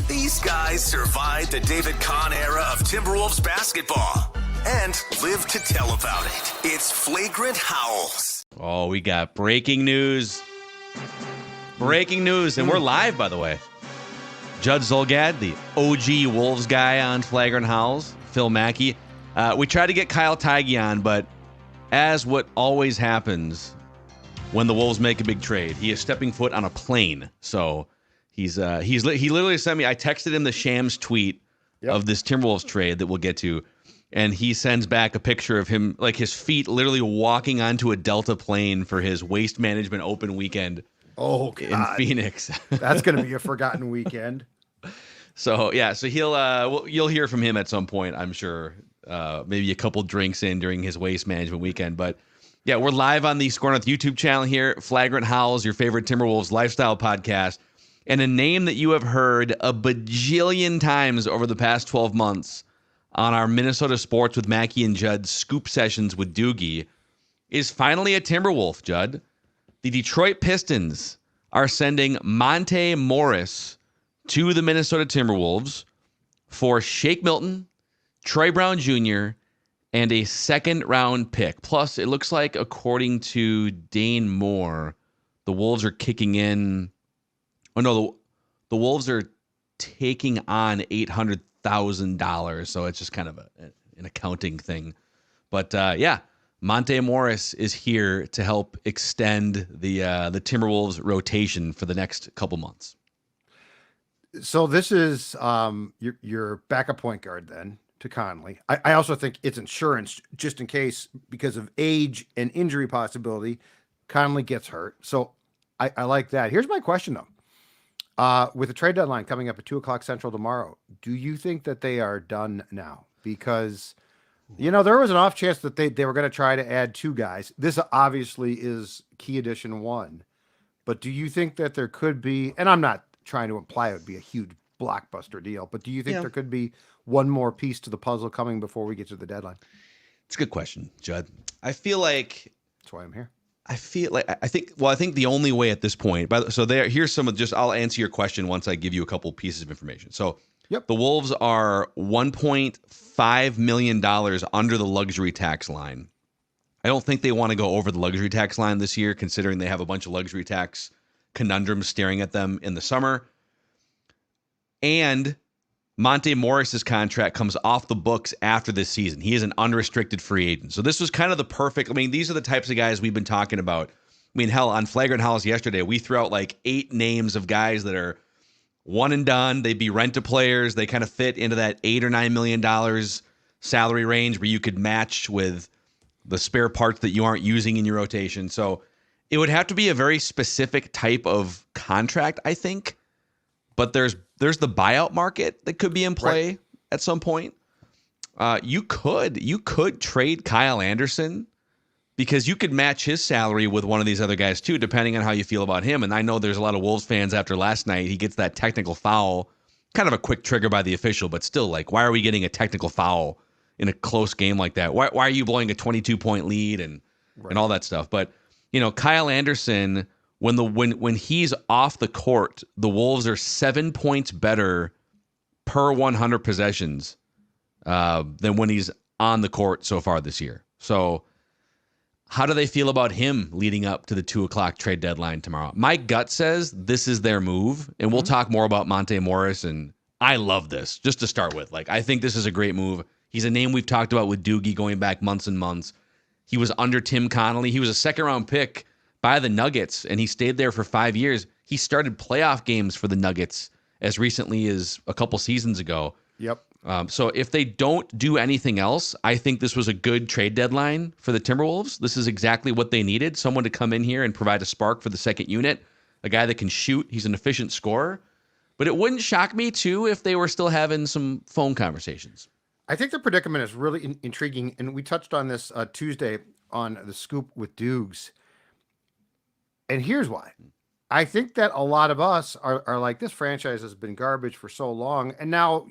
These guys survived the David Kahn era of Timberwolves basketball and live to tell about it. It's Flagrant Howls. Oh, we got breaking news. Breaking news, and we're live, by the way. Judd Zulgad, the OG Wolves guy on Flagrant Howls, Phil Mackey. We tried to get Kyle Teige on, but as what always happens when the Wolves make a big trade, he is stepping foot on a plane. So he literally sent me, I texted him the Shams tweet of this Timberwolves trade that we'll get to, and he sends back a picture of him, like his feet literally walking onto a Delta plane for his Waste Management Open weekend. Oh, God. In Phoenix. That's going to be a forgotten weekend. So you'll hear from him at some point, I'm sure. Maybe a couple drinks in during his Waste Management weekend. But yeah, we're live on the Score North YouTube channel here. Flagrant Howls, your favorite Timberwolves lifestyle podcast. And a name that you have heard a bajillion times over the past 12 months on our Minnesota Sports with Mackey and Judd scoop sessions with Doogie is finally a Timberwolf, Judd. The Detroit Pistons are sending Monte Morris to the Minnesota Timberwolves for Shake Milton, Troy Brown Jr., and a second-round pick. Plus, it looks like, according to Dane Moore, the Wolves are kicking in... Oh, no, the Wolves are taking on $800,000, so it's just kind of an accounting thing. But, yeah, Monte Morris is here to help extend the Timberwolves rotation for the next couple months. So this is your backup point guard then to Connelly. I also think it's insurance just in case, because of age and injury possibility, Connelly gets hurt. So I like that. Here's my question, though. With the trade deadline coming up at 2:00 Central tomorrow, do you think that they are done now? Because, there was an off chance that they were going to try to add two guys. This obviously is key addition one. But do you think that there could be, and I'm not trying to imply it would be a huge blockbuster deal, but do you think there could be one more piece to the puzzle coming before we get to the deadline? It's a good question, Judd. I feel like that's why I'm here. I think the only way at this point, here's some of just, I'll answer your question once I give you a couple pieces of information. So the Wolves are $1.5 million under the luxury tax line. I don't think they want to go over the luxury tax line this year, considering they have a bunch of luxury tax conundrums staring at them in the summer. And Monte Morris's contract comes off the books after this season. He is an unrestricted free agent. So this was kind of the perfect, these are the types of guys we've been talking about. Hell, on Flagrant Howls yesterday, we threw out like 8 names of guys that are one and done. They'd be rent-a-players. They kind of fit into that $8 or $9 million salary range where you could match with the spare parts that you aren't using in your rotation. So it would have to be a very specific type of contract, I think. But there's the buyout market that could be in play at some point. You could trade Kyle Anderson because you could match his salary with one of these other guys too, depending on how you feel about him. And I know there's a lot of Wolves fans after last night. He gets that technical foul, kind of a quick trigger by the official, but still, like, why are we getting a technical foul in a close game like that? Why are you blowing a 22-point lead and all that stuff? But Kyle Anderson, when he's off the court, the Wolves are 7 points better per 100 possessions than when he's on the court so far this year. So how do they feel about him leading up to the 2:00 trade deadline tomorrow? My gut says this is their move, and we'll talk more about Monte Morris, and I love this, just to start with. Like, I think this is a great move. He's a name we've talked about with Doogie going back months and months. He was under Tim Connelly. He was a second-round pick by the Nuggets, and he stayed there for 5 years. He started playoff games for the Nuggets as recently as a couple seasons ago. Yep. So if they don't do anything else, I think this was a good trade deadline for the Timberwolves. This is exactly what they needed, someone to come in here and provide a spark for the second unit, a guy that can shoot. He's an efficient scorer. But it wouldn't shock me, too, if they were still having some phone conversations. I think the predicament is really intriguing, and we touched on this Tuesday on the Scoop with Dukes. And here's why. I think that a lot of us are like, this franchise has been garbage for so long, and now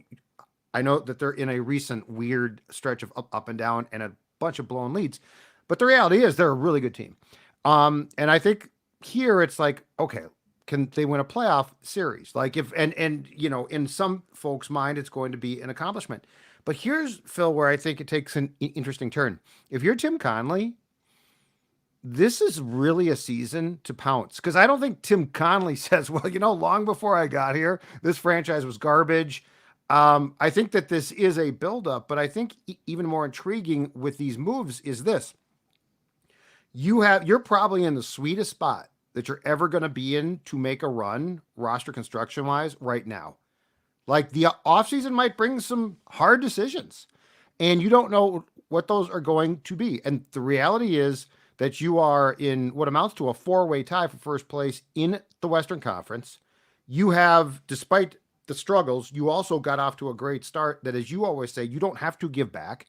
I know that they're in a recent weird stretch of up and down and a bunch of blown leads, but the reality is they're a really good team. And I think here it's like, okay, can they win a playoff series? Like if and you know, in some folks' mind, it's going to be an accomplishment. But here's Phil, where I think it takes an interesting turn. If you're Tim Connelly, this is really a season to pounce, because I don't think Tim Connelly says, well, you know, long before I got here, this franchise was garbage. I think that this is a buildup, but I think even more intriguing with these moves is this. You're probably in the sweetest spot that you're ever going to be in to make a run roster construction wise right now. Like the offseason might bring some hard decisions and you don't know what those are going to be. And the reality is that you are in what amounts to a 4-way tie for first place in the Western Conference. You have, despite the struggles, you also got off to a great start that, as you always say, you don't have to give back.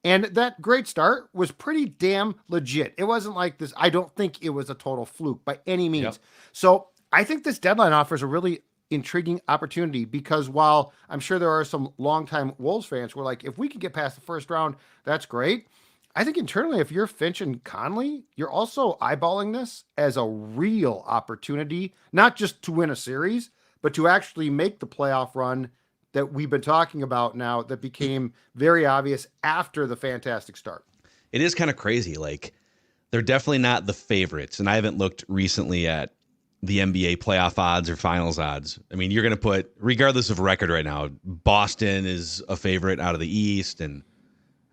And that great start was pretty damn legit. It wasn't like this. I don't think it was a total fluke by any means. Yep. So I think this deadline offers a really intriguing opportunity, because while I'm sure there are some longtime Wolves fans who are like, if we could get past the first round, that's great. I think internally, if you're Finch and Connelly, you're also eyeballing this as a real opportunity, not just to win a series, but to actually make the playoff run that we've been talking about now, that became very obvious after the fantastic start. It is kind of crazy. Like, they're definitely not the favorites. And I haven't looked recently at the NBA playoff odds or finals odds. I mean, you're going to put, regardless of record right now, Boston is a favorite out of the East. And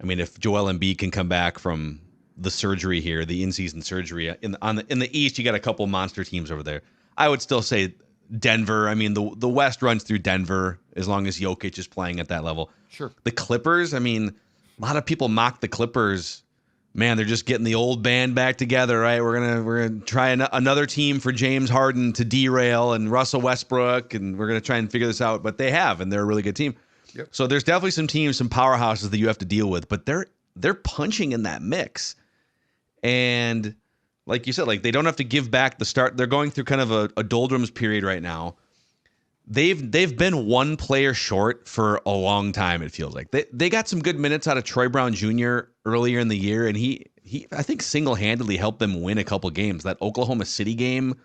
I mean, if Joel Embiid can come back from the surgery here, the in-season surgery in the East, you got a couple monster teams over there. I would still say Denver. I mean, the West runs through Denver as long as Jokic is playing at that level. Sure. The Clippers, I mean, a lot of people mock the Clippers. Man, they're just getting the old band back together, right? We're gonna try another team for James Harden to derail and Russell Westbrook, and we're gonna try and figure this out. But they have, and they're a really good team. Yep. So there's definitely some teams, some powerhouses that you have to deal with, but they're punching in that mix. And like you said, like they don't have to give back the start. They're going through kind of a doldrums period right now. They've been one player short for a long time, it feels like. They got some good minutes out of Troy Brown Jr. earlier in the year, and he I think single-handedly helped them win a couple games. That Oklahoma City game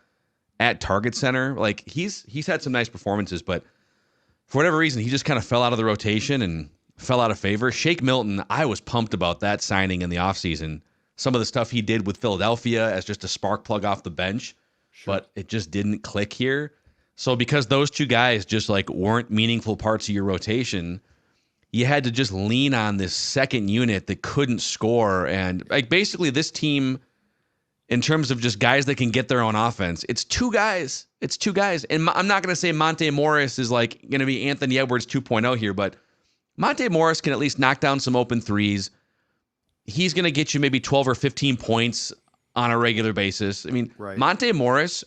at Target Center, like he's had some nice performances, but for whatever reason, he just kind of fell out of the rotation and fell out of favor. Shake Milton, I was pumped about that signing in the offseason. Some of the stuff he did with Philadelphia as just a spark plug off the bench, sure, but it just didn't click here. So because those two guys just like weren't meaningful parts of your rotation, you had to just lean on this second unit that couldn't score. And like basically this team, in terms of just guys that can get their own offense, it's two guys. It's two guys. And I'm not going to say Monte Morris is like going to be Anthony Edwards 2.0 here, but Monte Morris can at least knock down some open threes. He's going to get you maybe 12 or 15 points on a regular basis. I mean, right. Monte Morris,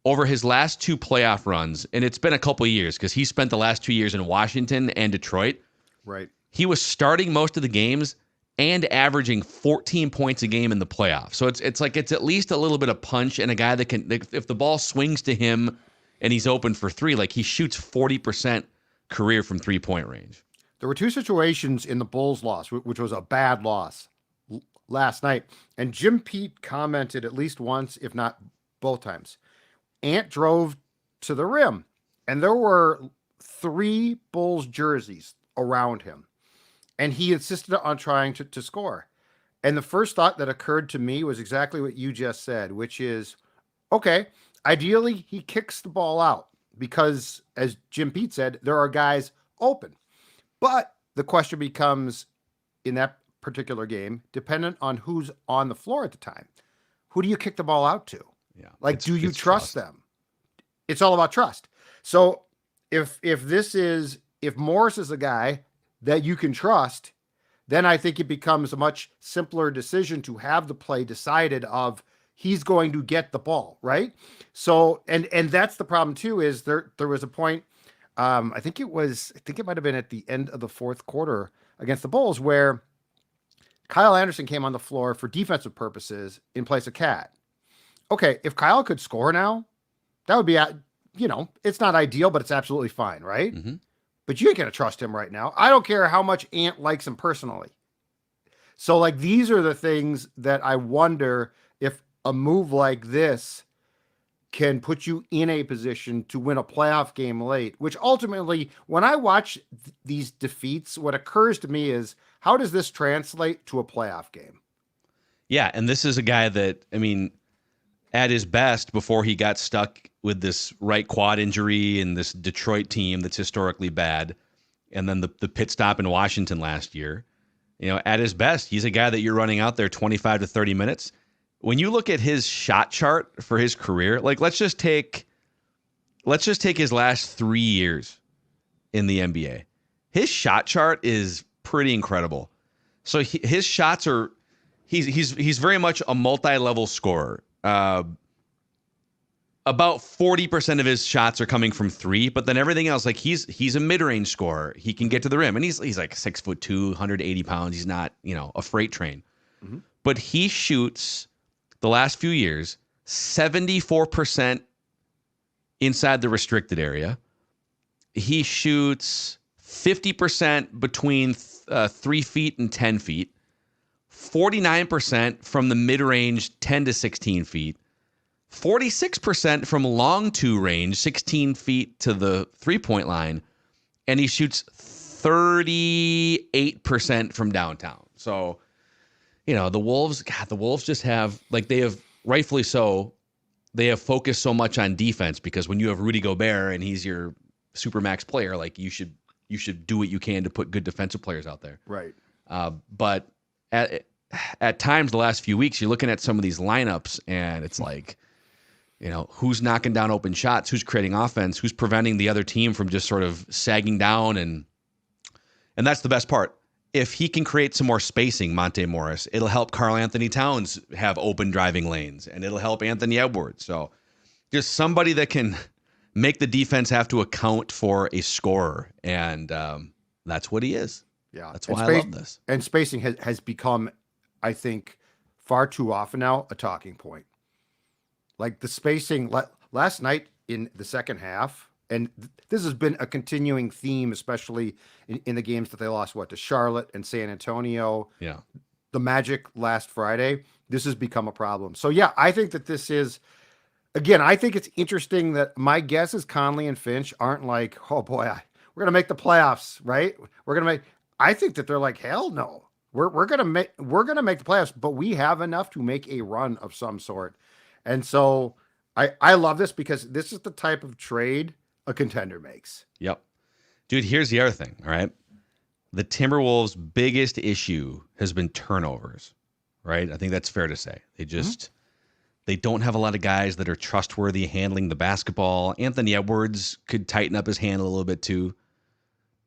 over his last two playoff runs, and it's been a couple of years because he spent the last 2 years in Washington and Detroit. Right. He was starting most of the games and averaging 14 points a game in the playoffs. So it's like it's at least a little bit of punch, and a guy that can, if the ball swings to him and he's open for three, like he shoots 40% career from 3-point range. There were two situations in the Bulls loss, which was a bad loss last night. And Jim Pete commented at least once, if not both times. Ant drove to the rim, and there were 3 Bulls jerseys around him, and he insisted on trying to score. And the first thought that occurred to me was exactly what you just said, which is, okay, ideally he kicks the ball out because, as Jim Pete said, there are guys open. But the question becomes, in that particular game, dependent on who's on the floor at the time, who do you kick the ball out to? Yeah. Like, do you trust them? It's all about trust. So if Morris is a guy that you can trust, then I think it becomes a much simpler decision to have the play decided of he's going to get the ball, right? So, and that's the problem too, is there was a point, I think it might have been at the end of the fourth quarter against the Bulls where Kyle Anderson came on the floor for defensive purposes in place of Cat. Okay, if Kyle could score now, that would be, it's not ideal, but it's absolutely fine, right? Mm-hmm. But you ain't going to trust him right now. I don't care how much Ant likes him personally. So, like, these are the things that I wonder if a move like this can put you in a position to win a playoff game late, which ultimately, when I watch these defeats, what occurs to me is, how does this translate to a playoff game? Yeah, and this is a guy that, I mean, at his best, before he got stuck with this right quad injury and this Detroit team that's historically bad, and then the pit stop in Washington last year, at his best, he's a guy that you're running out there 25 to 30 minutes. When you look at his shot chart for his career, like let's just take his last 3 years in the NBA. His shot chart is pretty incredible. So his shots are he's very much a multi-level scorer. About 40% of his shots are coming from three, but then everything else, like he's a mid-range scorer. He can get to the rim, and he's like 6'2", 180 pounds. He's not, a freight train. Mm-hmm. But he shoots the last few years 74% inside the restricted area. He shoots 50% between 3 feet and 10 feet, 49% from the mid-range 10 to 16 feet, 46% from long two range, 16 feet to the three-point line, and he shoots 38% from downtown. So, the Wolves just have, like, they have, rightfully so, they have focused so much on defense, because when you have Rudy Gobert and he's your supermax player, like, you should do what you can to put good defensive players out there. Right. But at times the last few weeks, you're looking at some of these lineups and it's like, who's knocking down open shots, who's creating offense, who's preventing the other team from just sort of sagging down. And that's the best part. If he can create some more spacing, Monte Morris, it'll help Karl Anthony Towns have open driving lanes, and it'll help Anthony Edwards. So just somebody that can make the defense have to account for a scorer. And that's what he is. Yeah. That's why I love this. And spacing has become, I think, far too often now a talking point. Like the spacing last night in the second half, and this has been a continuing theme, especially in the games that they lost, to Charlotte and San Antonio. Yeah. The Magic last Friday. This has become a problem. So, yeah, I think that this is, again, I think it's interesting that my guess is Conley and Finch aren't like, oh boy, we're going to make the playoffs, right? I think that they're like, hell no. We're going to make the playoffs, but we have enough to make a run of some sort. And so I love this, because this is the type of trade a contender makes. Yep. Dude, here's the other thing, all right? The Timberwolves' biggest issue has been turnovers, right? I think that's fair to say. They don't have a lot of guys that are trustworthy handling the basketball. Anthony Edwards could tighten up his hand a little bit too.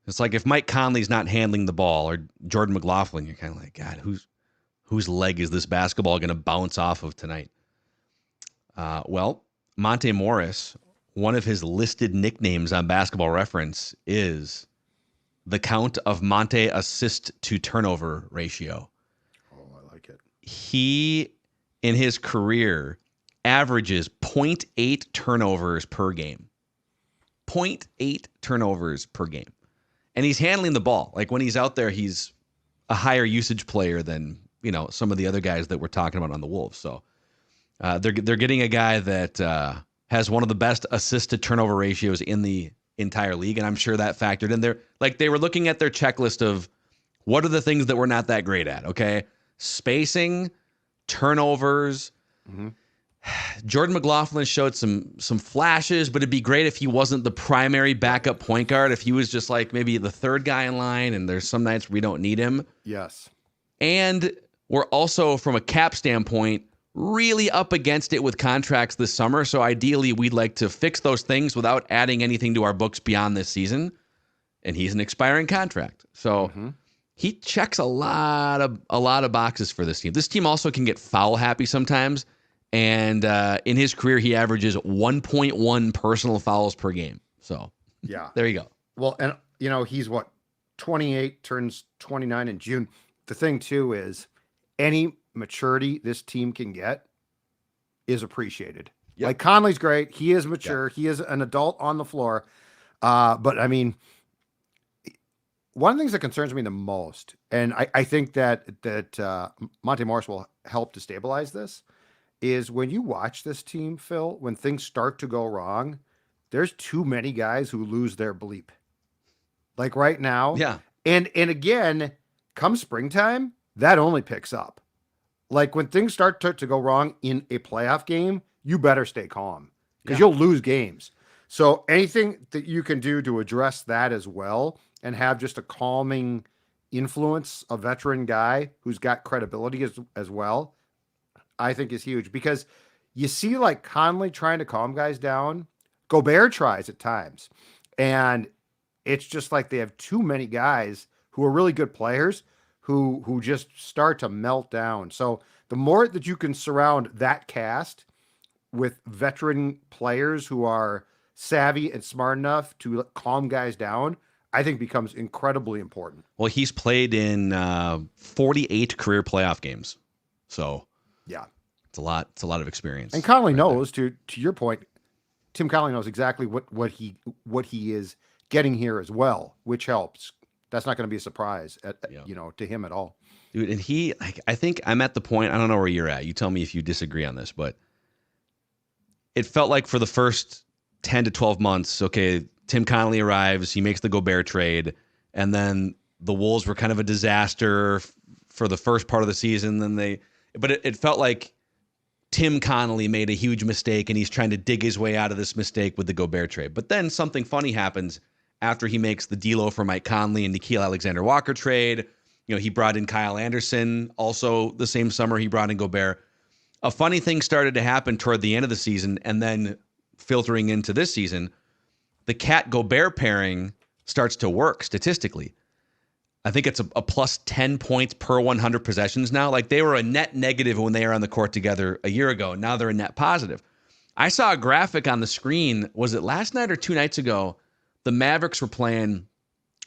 It's like if Mike Conley's not handling the ball, or Jordan McLaughlin, you're kind of like, God, whose leg is this basketball going to bounce off of tonight? Well, Monte Morris, one of his listed nicknames on Basketball Reference is the count of Monte assist to turnover ratio. Oh, I like it. He, in his career, averages 0.8 turnovers per game. 0.8 turnovers per game. And he's handling the ball. Like, when he's out there, he's a higher usage player than, some of the other guys that we're talking about on the Wolves. So they're getting a guy that has one of the best assist to turnover ratios in the entire league, and I'm sure that factored in there. Like, they were looking at their checklist of what are the things that we're not that great at. Okay, spacing, turnovers. Mm-hmm. Jordan McLaughlin showed some flashes, but it'd be great if he wasn't the primary backup point guard. If he was just like maybe the third guy in line, and there's some nights we don't need him. Yes, and we're also, from a cap standpoint, really up against it with contracts this summer. So ideally, we'd like to fix those things without adding anything to our books beyond this season. And he's an expiring contract. So he checks a lot of boxes for this team. This team also can get foul happy sometimes. And in his career, he averages 1.1 personal fouls per game. So yeah, there you go. Well, and he's 28, turns 29 in June. The thing too is any maturity this team can get is appreciated. Yep. Like, Conley's great. He is mature. Yep. He is an adult on the floor. But I mean, one of the things that concerns me the most, and I think that Monte Morris will help to stabilize this, is when you watch this team, Phil, when things start to go wrong, there's too many guys who lose their bleep. Like right now. Yeah. And again, come springtime, that only picks up. Like when things start to go wrong in a playoff game, you better stay calm because you'll lose games. So anything that you can do to address that as well and have just a calming influence, a veteran guy who's got credibility as well, I think is huge. Because you see like Connelly trying to calm guys down. Gobert tries at times. And it's just like they have too many guys who are really good players who just start to melt down. So the more that you can surround that cast with veteran players who are savvy and smart enough to calm guys down, I think becomes incredibly important. Well, he's played in 48 career playoff games. So yeah, it's a lot. It's a lot of experience. And Connelly knows, to your point, Tim Connelly knows exactly what he is getting here as well, which helps. That's not going to be a surprise to him at all. Dude, and I think I'm at the point, I don't know where you're at. You tell me if you disagree on this, but it felt like for the first 10 to 12 months, okay, Tim Connelly arrives, he makes the Gobert trade, and then the Wolves were kind of a disaster for the first part of the season. But it felt like Tim Connelly made a huge mistake and he's trying to dig his way out of this mistake with the Gobert trade. But then something funny happens after he makes the D'Lo for Mike Conley and Nickeil Alexander-Walker trade. He brought in Kyle Anderson. Also the same summer, he brought in Gobert. A funny thing started to happen toward the end of the season and then filtering into this season. The Cat-Gobert pairing starts to work statistically. I think it's a plus 10 points per 100 possessions now. Like they were a net negative when they were on the court together a year ago. Now they're a net positive. I saw a graphic on the screen. Was it last night or 2 nights ago? The Mavericks were playing,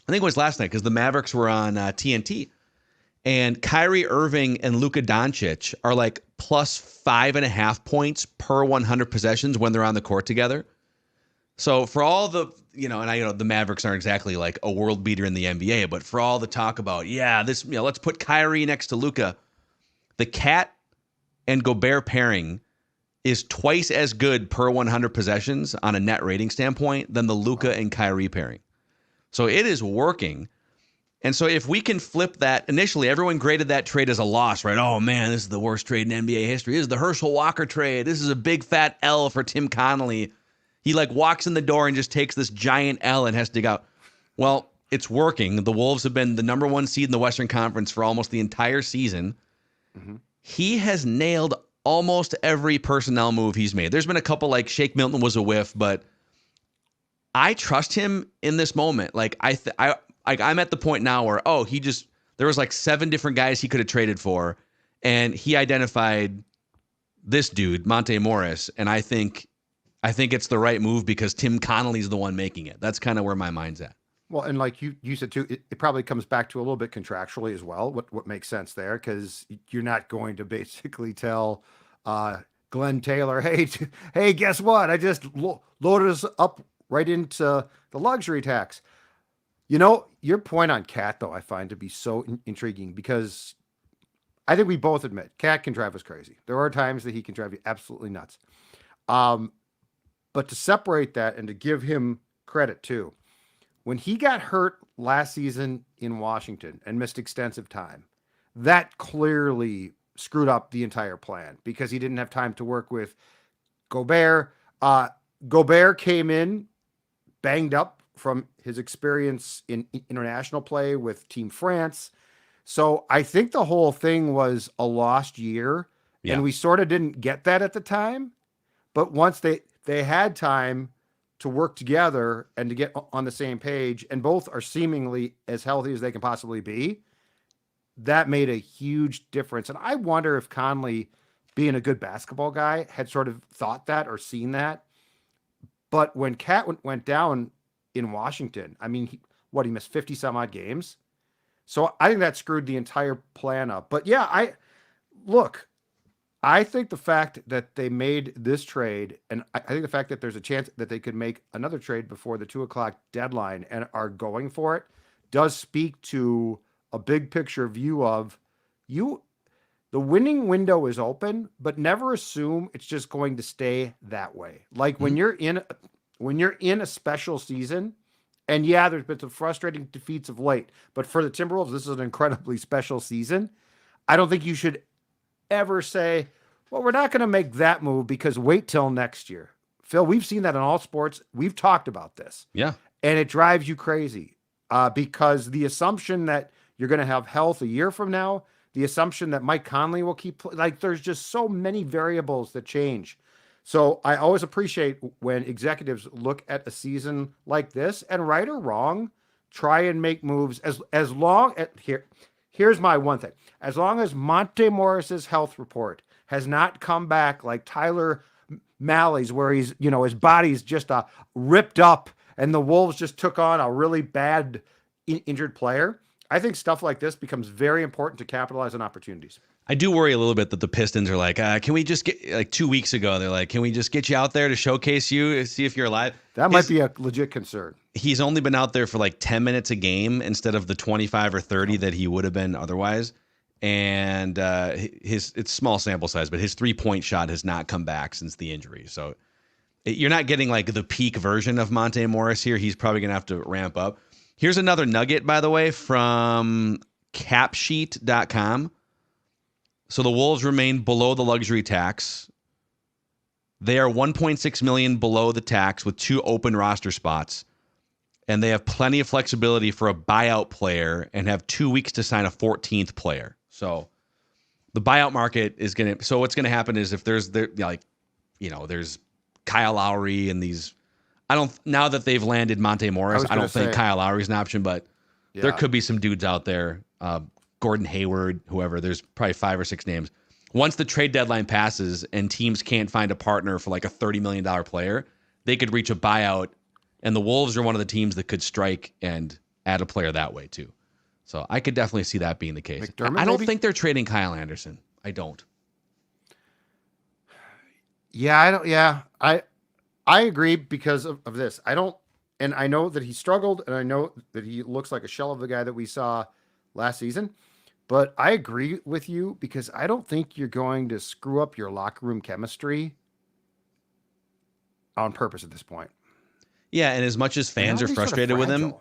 I think it was last night because the Mavericks were on TNT. And Kyrie Irving and Luka Doncic are like plus 5.5 points per 100 possessions when they're on the court together. So for all the, the Mavericks aren't exactly like a world beater in the NBA, but for all the talk about, let's put Kyrie next to Luka, the Cat and Gobert pairing is twice as good per 100 possessions on a net rating standpoint than the Luka and Kyrie pairing. So it is working. And so if we can flip that, initially everyone graded that trade as a loss, right? Oh man, this is the worst trade in NBA history. This is the Herschel Walker trade. This is a big fat L for Tim Connelly. He walks in the door and just takes this giant L and has to dig out. Well, it's working. The Wolves have been the number 1 seed in the Western Conference for almost the entire season. Mm-hmm. He has nailed almost every personnel move he's made. There's been a couple like Shake Milton was a whiff, but I trust him in this moment. I'm at the point now where, there was 7 different guys he could have traded for, and he identified this dude, Monte Morris, and I think it's the right move because Tim Connelly's the one making it. That's kind of where my mind's at. Well, and like you said too, it probably comes back to a little bit contractually as well. What makes sense there, because you're not going to basically tell Glenn Taylor, hey, guess what? I just loaded us up right into the luxury tax. Your point on Cat, though, I find to be so intriguing because I think we both admit Cat can drive us crazy. There are times that he can drive you absolutely nuts. But to separate that and to give him credit too, when he got hurt last season in Washington and missed extensive time, that clearly screwed up the entire plan because he didn't have time to work with Gobert. Gobert came in banged up from his experience in international play with Team France. So I think the whole thing was a lost year, and we sort of didn't get that at the time. But once they had time to work together and to get on the same page, and both are seemingly as healthy as they can possibly be, that made a huge difference. And I wonder if Conley, being a good basketball guy, had sort of thought that or seen that. But when Cat went down in Washington, I mean, he missed 50 some odd games. So I think that screwed the entire plan up. But yeah, I think the fact that they made this trade, and I think the fact that there's a chance that they could make another trade before the 2:00 deadline and are going for it, does speak to a big picture view of you The winning window is open, but never assume it's just going to stay that way. Like when you're in a special season, and yeah, there's been some frustrating defeats of late, but for the Timberwolves, this is an incredibly special season. I don't think you should ever say, well, we're not going to make that move because wait till next year. Phil, we've seen that in all sports. We've talked about this. Yeah. And it drives you crazy because the assumption that you're going to have health a year from now, the assumption that Mike Conley will keep, like, there's just so many variables that change. So I always appreciate when executives look at a season like this and, right or wrong, try and make moves as long as here's my one thing. As long as Monte Morris's health report has not come back like Tyler Malley's, where he's, his body's just ripped up and the Wolves just took on a really bad injured player, I think stuff like this becomes very important to capitalize on opportunities. I do worry a little bit that the Pistons are like, can we just get, like 2 weeks ago, they're like, can we just get you out there to showcase you, see if you're alive? That might be a legit concern. He's only been out there for like 10 minutes a game instead of the 25 or 30 that he would have been otherwise. And it's small sample size, but his 3-point shot has not come back since the injury. So you're not getting like the peak version of Monte Morris here. He's probably going to have to ramp up. Here's another nugget, by the way, from capsheet.com. So the Wolves remain below the luxury tax. They are $1.6 million below the tax with 2 open roster spots. And they have plenty of flexibility for a buyout player and have 2 weeks to sign a 14th player. So the buyout market is going to, so what's going to happen is if there's Kyle Lowry and these, now that they've landed Monte Morris, I don't think Kyle Lowry's an option, but there could be some dudes out there, Gordon Hayward, whoever, there's probably 5 or 6 names. Once the trade deadline passes and teams can't find a partner for like a $30 million player, they could reach a buyout, and the Wolves are one of the teams that could strike and add a player that way too. So I could definitely see that being the case. McDermott, I don't maybe? think they're trading Kyle Anderson. I don't. Yeah, I don't. Yeah, I agree because of this. I don't, and I know that he struggled, and I know that he looks like a shell of the guy that we saw last season. But I agree with you because I don't think you're going to screw up your locker room chemistry on purpose at this point. Yeah, and as much as fans are frustrated with him,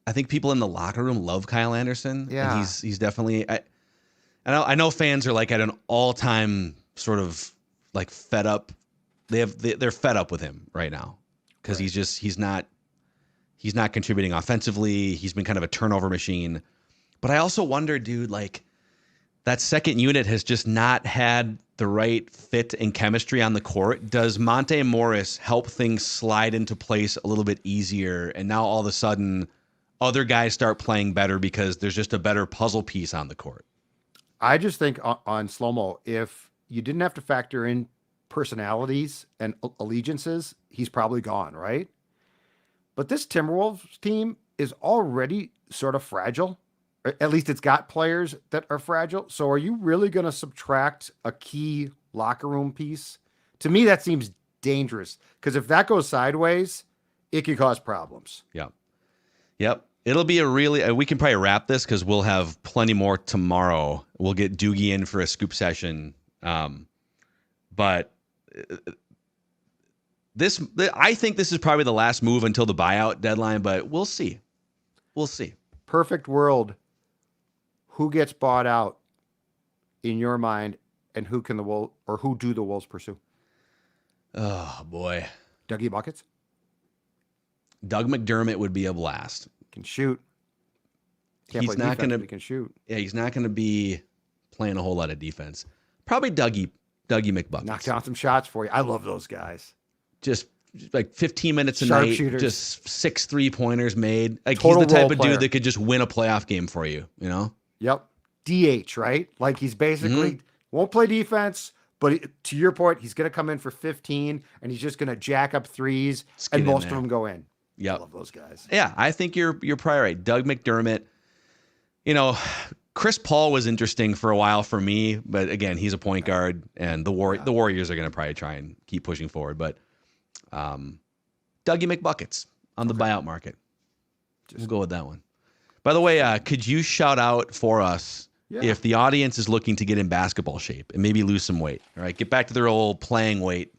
I think people in the locker room love Kyle Anderson. Yeah, and he's definitely. I know fans are like at an all-time sort of like fed up. They're fed up with him right now because he's not contributing offensively. He's been kind of a turnover machine. But I also wonder, dude, like that second unit has just not had the right fit and chemistry on the court. Does Monte Morris help things slide into place a little bit easier? And now all of a sudden other guys start playing better because there's just a better puzzle piece on the court. I just think on slow-mo, if you didn't have to factor in personalities and allegiances, he's probably gone, right? But this Timberwolves team is already sort of fragile. At least it's got players that are fragile. So are you really going to subtract a key locker room piece? To me, that seems dangerous because if that goes sideways, it could cause problems. Yep. It'll be a really, we can probably wrap this because we'll have plenty more tomorrow. We'll get Doogie in for a scoop session. But I think this is probably the last move until the buyout deadline, but we'll see. Perfect world. Who gets bought out in your mind, and who do the Wolves pursue? Oh boy, Dougie Buckets. Doug McDermott would be a blast. Can shoot. He's not going to. He can shoot. Yeah, he's not going to be playing a whole lot of defense. Probably Dougie McBuckets. Knock down some shots for you. I love those guys. Just like 15 minutes a Sharp night, shooters. just 6 3-pointers made. Like Total he's the type role of player. dude that could just win a playoff game for you, you know? Yep. DH, right? Like he's basically won't play defense, but to your point, he's going to come in for 15 and he's just going to jack up threes and most of them go in. Yep. I love those guys. Yeah, I think you're probably right. Doug McDermott, Chris Paul was interesting for a while for me, but again, he's a point guard and the Warriors are going to probably try and keep pushing forward, but Dougie McBuckets on the buyout market. We'll go with that one. By the way, could you shout out for us if the audience is looking to get in basketball shape and maybe lose some weight, all right, get back to their old playing weight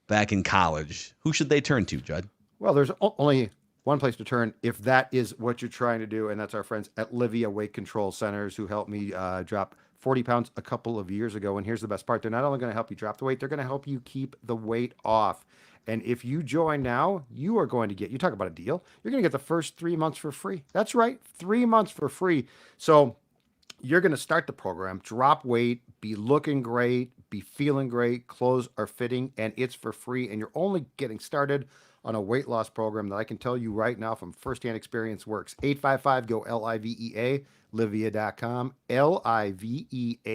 back in college, who should they turn to, Judd? Well, there's only one place to turn if that is what you're trying to do, and that's our friends at Livia Weight Control Centers, who helped me drop 40 pounds a couple of years ago. And here's the best part. They're not only going to help you drop the weight, they're going to help you keep the weight off. And if you join now, you are going to get, you talk about a deal, you're going to get the first 3 months for free. That's right, 3 months for free. So you're going to start the program, drop weight, be looking great, be feeling great, clothes are fitting, and it's for free. And you're only getting started on a weight loss program that I can tell you right now from firsthand experience works. 855-GO-LIVEA, Livea.com, Livea.com.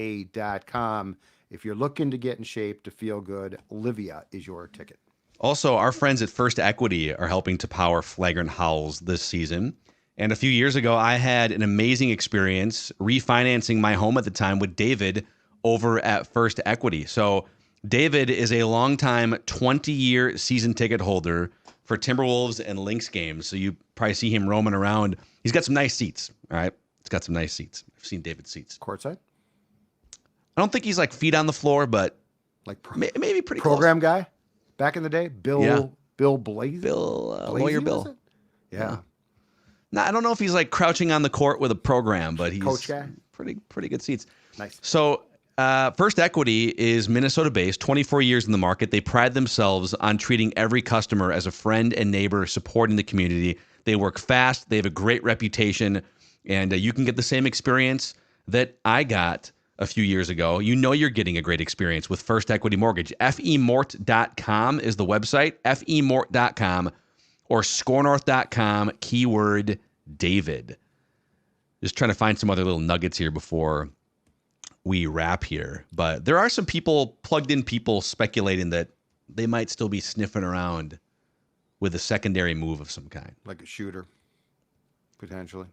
If you're looking to get in shape, to feel good, Livea is your ticket. Also, our friends at First Equity are helping to power Flagrant Howls this season. And a few years ago, I had an amazing experience refinancing my home at the time with David over at First Equity. So David is a longtime 20-year season ticket holder for Timberwolves and Lynx games. So you probably see him roaming around. He's got some nice seats, all right? He's got some nice seats. I've seen David's seats. Courtside? I don't think he's like feet on the floor, but like maybe pretty program close. Guy back in the day? Bill Blaze? Lawyer Bill. Yeah. No, I don't know if he's like crouching on the court with a program, but he's Coach guy? Pretty good seats. Nice. So First Equity is Minnesota-based, 24 years in the market. They pride themselves on treating every customer as a friend and neighbor, supporting the community. They work fast. They have a great reputation, and you can get the same experience that I got a few years ago. You know you're getting a great experience with First Equity Mortgage. FEMort.com is the website, FEMort.com, or scorenorth.com, keyword David. Just trying to find some other little nuggets here before we wrap here. But there are some plugged in people speculating that they might still be sniffing around with a secondary move of some kind. Like a shooter, potentially.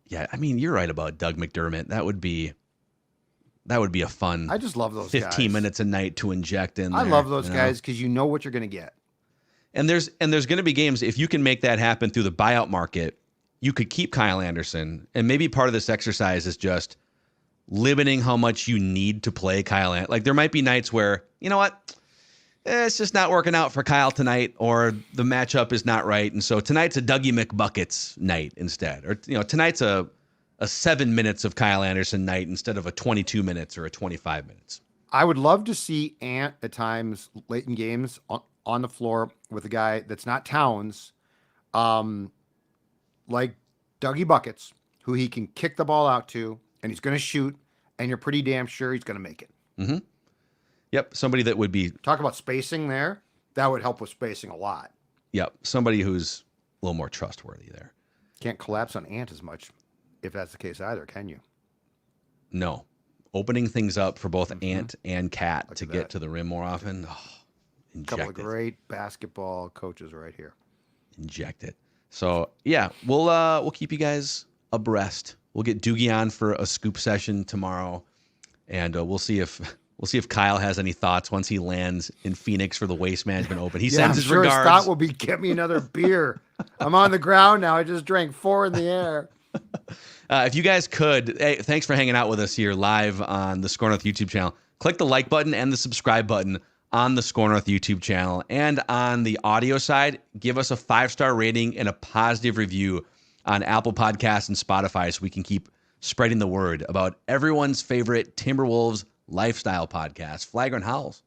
Yeah, I mean, you're right about Doug McDermott. That would be a fun. I just love those 15 guys. minutes a night to inject in. I there, love those guys because you know what you're going to get. And there's going to be games, if you can make that happen through the buyout market, you could keep Kyle Anderson. And maybe part of this exercise is just limiting how much you need to play Kyle Anderson. Like there might be nights where, you know what, it's just not working out for Kyle tonight, or the matchup is not right. And so tonight's a Dougie McBuckets night instead. Or, tonight's a 7 minutes of Kyle Anderson night instead of a 22 minutes or a 25 minutes. I would love to see Ant at times late in games on the floor with a guy that's not Towns, like Dougie Buckets, who he can kick the ball out to, and he's going to shoot, and you're pretty damn sure he's going to make it. Mm-hmm. Yep, somebody that would be... Talk about spacing there. That would help with spacing a lot. Yep, somebody who's a little more trustworthy there. Can't collapse on Ant as much, if that's the case either, can you? No. Opening things up for both Ant and Cat to get to the rim more often. Oh, a couple of great basketball coaches right here. Inject it. So, yeah, we'll keep you guys abreast. We'll get Doogie on for a scoop session tomorrow, and we'll see if Kyle has any thoughts once he lands in Phoenix for the Waste Management Open. He sends his regards. His thought will be, get me another beer. I'm on the ground now. I just drank 4 in the air. If you guys could, hey, thanks for hanging out with us here live on the Score North YouTube channel. Click the like button and the subscribe button on the Score North YouTube channel. And on the audio side, give us a 5-star rating and a positive review on Apple Podcasts and Spotify so we can keep spreading the word about everyone's favorite Timberwolves lifestyle podcast, Flagrant Howls.